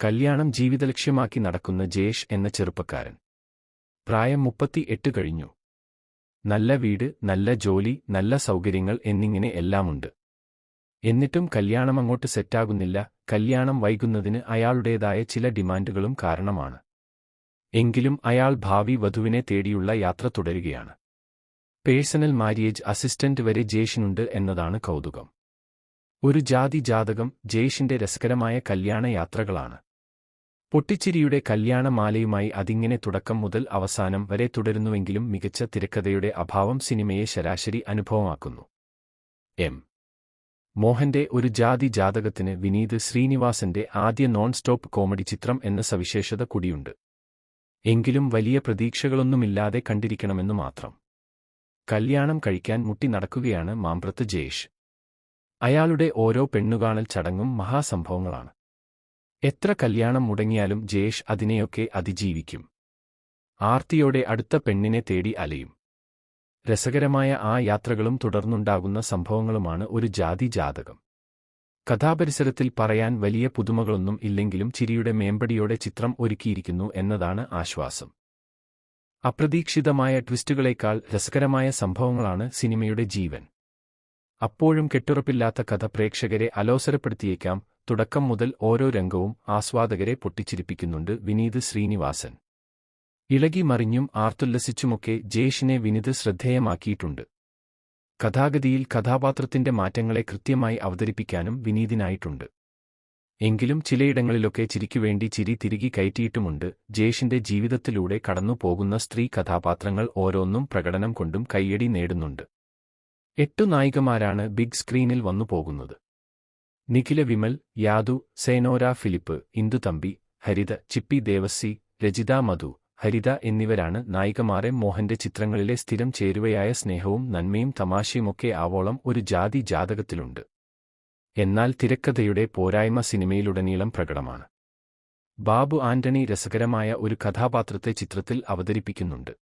കല്യാണം ജീവിതലക്ഷ്യമാക്കി നടക്കുന്ന ജയേഷ് എന്ന ചെറുപ്പക്കാരൻ. പ്രായം 38 കഴിഞ്ഞു. നല്ല വീട്, നല്ല ജോലി, നല്ല സൗകര്യങ്ങൾ എന്നിങ്ങനെ എല്ലാമുണ്ട്. എന്നിട്ടും കല്യാണമങ്ങോട്ട് സെറ്റാകുന്നില്ല. കല്യാണം വൈകുന്നതിന് അയാളുടേതായ ചില ഡിമാൻഡുകളും കാരണമാണ്. എങ്കിലും അയാൾ ഭാവി വധുവിനെ തേടിയുള്ള യാത്ര തുടരുകയാണ്. പേഴ്സണൽ മാര്യേജ് അസിസ്റ്റന്റ് വരെ ജയേഷിനുണ്ട് എന്നതാണ് കൗതുകം. ഒരു ജാതകം ജയേഷിന്റെ രസകരമായ കല്യാണ യാത്രകളാണ്. പൊട്ടിച്ചിരിയുടെ കല്യാണമാലയുമായി അതിങ്ങനെ തുടക്കം മുതൽ അവസാനം വരെ തുടരുന്നുവെങ്കിലും മികച്ച തിരക്കഥയുടെ അഭാവം സിനിമയെ ശരാശരി അനുഭവമാക്കുന്നു. എം. മോഹന്റെ ഒരു ജാതകത്തിന് വിനീത് ശ്രീനിവാസന്റെ ആദ്യ നോൺ സ്റ്റോപ്പ് കോമഡി ചിത്രം എന്ന സവിശേഷത കൂടിയുണ്ട്. എങ്കിലും വലിയ പ്രതീക്ഷകളൊന്നുമില്ലാതെ കണ്ടിരിക്കണമെന്നു മാത്രം. കല്യാണം കഴിക്കാൻ മുട്ടി നടക്കുകയാണ് മാമ്പ്രത്ത് ജയേഷ്. അയാളുടെ ഓരോ പെണ്ണുകാണൽ ചടങ്ങും മഹാസംഭവങ്ങളാണ്. എത്ര കല്യാണം മുടങ്ങിയാലും ജയേഷ് അതിനെയൊക്കെ അതിജീവിക്കും. ആർത്തിയോടെ അടുത്ത പെണ്ണിനെ തേടി അലയും. രസകരമായ ആ യാത്രകളും തുടർന്നുണ്ടാകുന്ന സംഭവങ്ങളുമാണ് ഒരു ജാതകം. കഥാപരിസരത്തിൽ പറയാൻ വലിയ പുതുമകളൊന്നും ഇല്ലെങ്കിലും ചിരിയുടെ മേമ്പടിയോടെ ചിത്രം ഒരുക്കിയിരിക്കുന്നു എന്നതാണ് ആശ്വാസം. അപ്രതീക്ഷിതമായ ട്വിസ്റ്റുകളേക്കാൾ രസകരമായ സംഭവങ്ങളാണ് സിനിമയുടെ ജീവൻ. അപ്പോഴും കെട്ടുറപ്പില്ലാത്ത കഥ പ്രേക്ഷകരെ അലോസരപ്പെടുത്തിയേക്കാം. തുടക്കം മുതൽ ഓരോ രംഗവും ആസ്വാദകരെ പൊട്ടിച്ചിരിപ്പിക്കുന്നുണ്ട് വിനീത് ശ്രീനിവാസൻ. ഇളകി മറിഞ്ഞും ആർത്തുല്ലസിച്ചുമൊക്കെ ജയേഷിനെ വിനീത് ശ്രദ്ധേയമാക്കിയിട്ടുണ്ട്. കഥാഗതിയിൽ കഥാപാത്രത്തിന്റെ മാറ്റങ്ങളെ കൃത്യമായി അവതരിപ്പിക്കാനും വിനീതിനായിട്ടുണ്ട്. എങ്കിലും ചിലയിടങ്ങളിലൊക്കെ ചിരിക്കുവേണ്ടി ചിരി തിരികെ കയറ്റിയിട്ടുമുണ്ട്. ജയേഷിന്റെ ജീവിതത്തിലൂടെ കടന്നുപോകുന്ന സ്ത്രീ കഥാപാത്രങ്ങൾ ഓരോന്നും പ്രകടനം കൊണ്ടും കയ്യടി നേടുന്നുണ്ട്. 8 നായികമാരാണ് ബിഗ് സ്ക്രീനിൽ വന്നു പോകുന്നത്. നിഖില വിമൽ, യാദു, സേനോര ഫിലിപ്പ്, ഇന്ദു തമ്പി, ഹരിത, ചിപ്പി ദേവസി, രജിത മധു, ഹരിത എന്നിവരാണ് നായികമാരെ. മോഹന്റെ ചിത്രങ്ങളിലെ സ്ഥിരം ചേരുവയായ സ്നേഹവും നന്മയും തമാശയുമൊക്കെ ആവോളം ഒരു ജാതകത്തിലുണ്ട്. എന്നാൽ തിരക്കഥയുടെ പോരായ്മ സിനിമയിലുടനീളം പ്രകടമാണ്. ബാബു ആന്റണി രസകരമായ ഒരു കഥാപാത്രത്തെ ചിത്രത്തിൽ അവതരിപ്പിക്കുന്നുണ്ട്.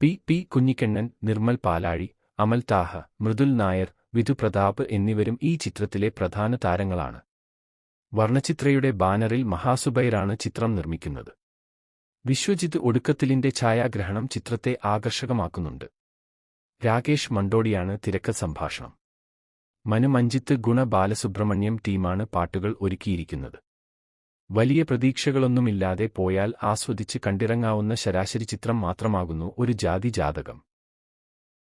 പി കുഞ്ഞിക്കണ്ണൻ, നിർമ്മൽ പാലാഴി, അമൽ താഹ, മൃദുൽ നായർ, വിധു പ്രതാപ് എന്നിവരും ഈ ചിത്രത്തിലെ പ്രധാന താരങ്ങളാണ്. വർണ്ണചിത്രയുടെ ബാനറിൽ മഹാസുബൈറാണ് ചിത്രം നിർമ്മിക്കുന്നത്. വിശ്വജിത് ഒടുക്കത്തിലിന്റെ ഛായാഗ്രഹണം ചിത്രത്തെ ആകർഷകമാക്കുന്നുണ്ട്. രാകേഷ് മണ്ടോടിയാണ് തിരക്കഥ സംഭാഷണം. മനു മഞ്ജിത്ത്, ഗുണ ബാലസുബ്രഹ്മണ്യം ടീമാണ് പാട്ടുകൾ ഒരുക്കിയിരിക്കുന്നത്. വലിയ പ്രതീക്ഷകളൊന്നുമില്ലാതെ പോയാൽ ആസ്വദിച്ച് കണ്ടിറങ്ങാവുന്ന ശരാശരി ചിത്രം മാത്രമാകുന്നു ഒരു ജാതകം.